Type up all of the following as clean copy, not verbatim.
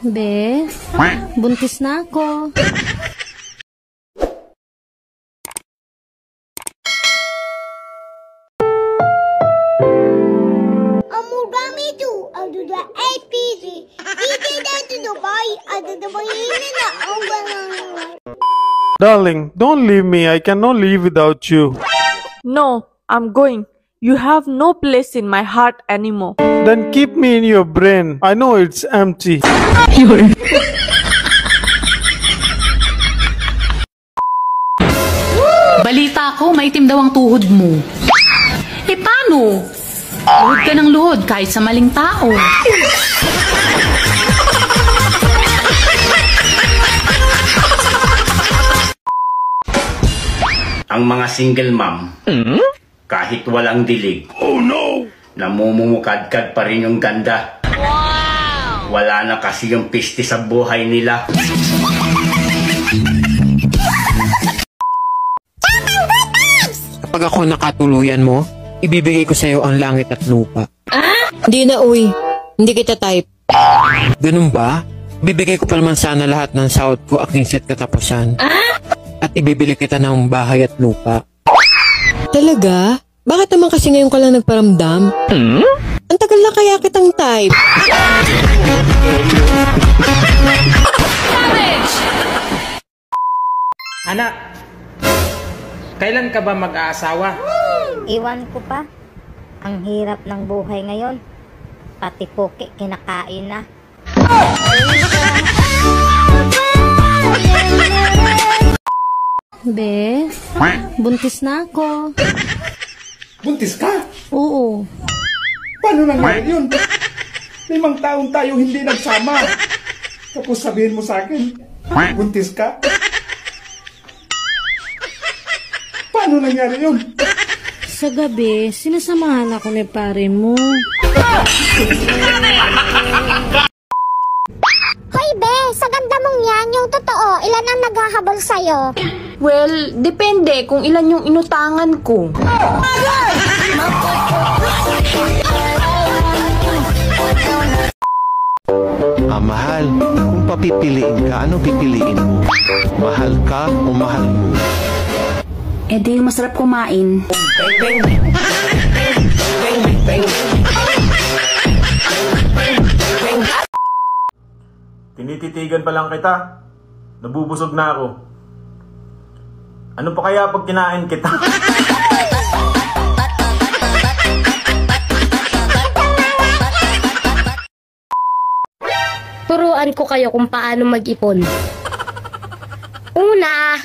Be, buntis na ako. Amugami tu, adu da APC. Ite da tu Dubai, adu da bayina na Darling, don't leave me. I cannot live without you. No, I'm going. You have no place in my heart anymore. Then keep me in your brain. I know it's empty. Balita ko, maitim daw ang tuhod mo. Eh paano? Luhod ka ng luhod kahit sa maling tao. Ang mga single mom, kahit walang dilig, namumukadkad pa rin yung ganda. Wala na kasi yung piste sa buhay nila. Kapag ako nakatuluyan mo, ibibigay ko sa'yo ang langit at lupa. Hindi na, uy. Hindi kita type. Ganun ba? Bibigay ko pa naman sana lahat ng sahod ko aking set katapusan. At ibibili kita ng bahay at lupa. Talaga? Bakit naman kasi ngayon ka lang nagparamdam? Ang tagal na kaya kitang type. Anak, kailan ka ba mag-aasawa? Iwan ko pa. Ang hirap ng buhay ngayon. Pati poke kinakain na. Be, buntis na ako. Buntis ka? Oo. Paano nangyari yun? 5 taon tayo hindi nagsama. Tapos sabihin mo sa akin, buntis ka? Paano nangyari yun? Sa gabi, sinasamahan ako ni pare mo. Hoy be, sa ganda mong yan, yung totoo, ilan ang naghahabol sa'yo? Well, depende kung ilan yung inutangan ko. Mahal, kung papipiliin ka, ano pipiliin mo? Mahal ka o mahal mo? Eh di masarap kumain. Tinititigan pa lang kita. Nabubusog na ako. Ano pa kaya pag kinain kita? Turuan ko kayo kung paano mag-ipon. Una,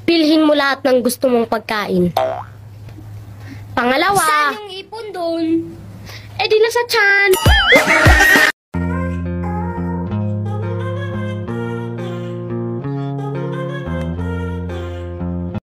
bilhin mo lahat ng gusto mong pagkain. Pangalawa, saan yung ipon doon? Eh di nasa tiyan.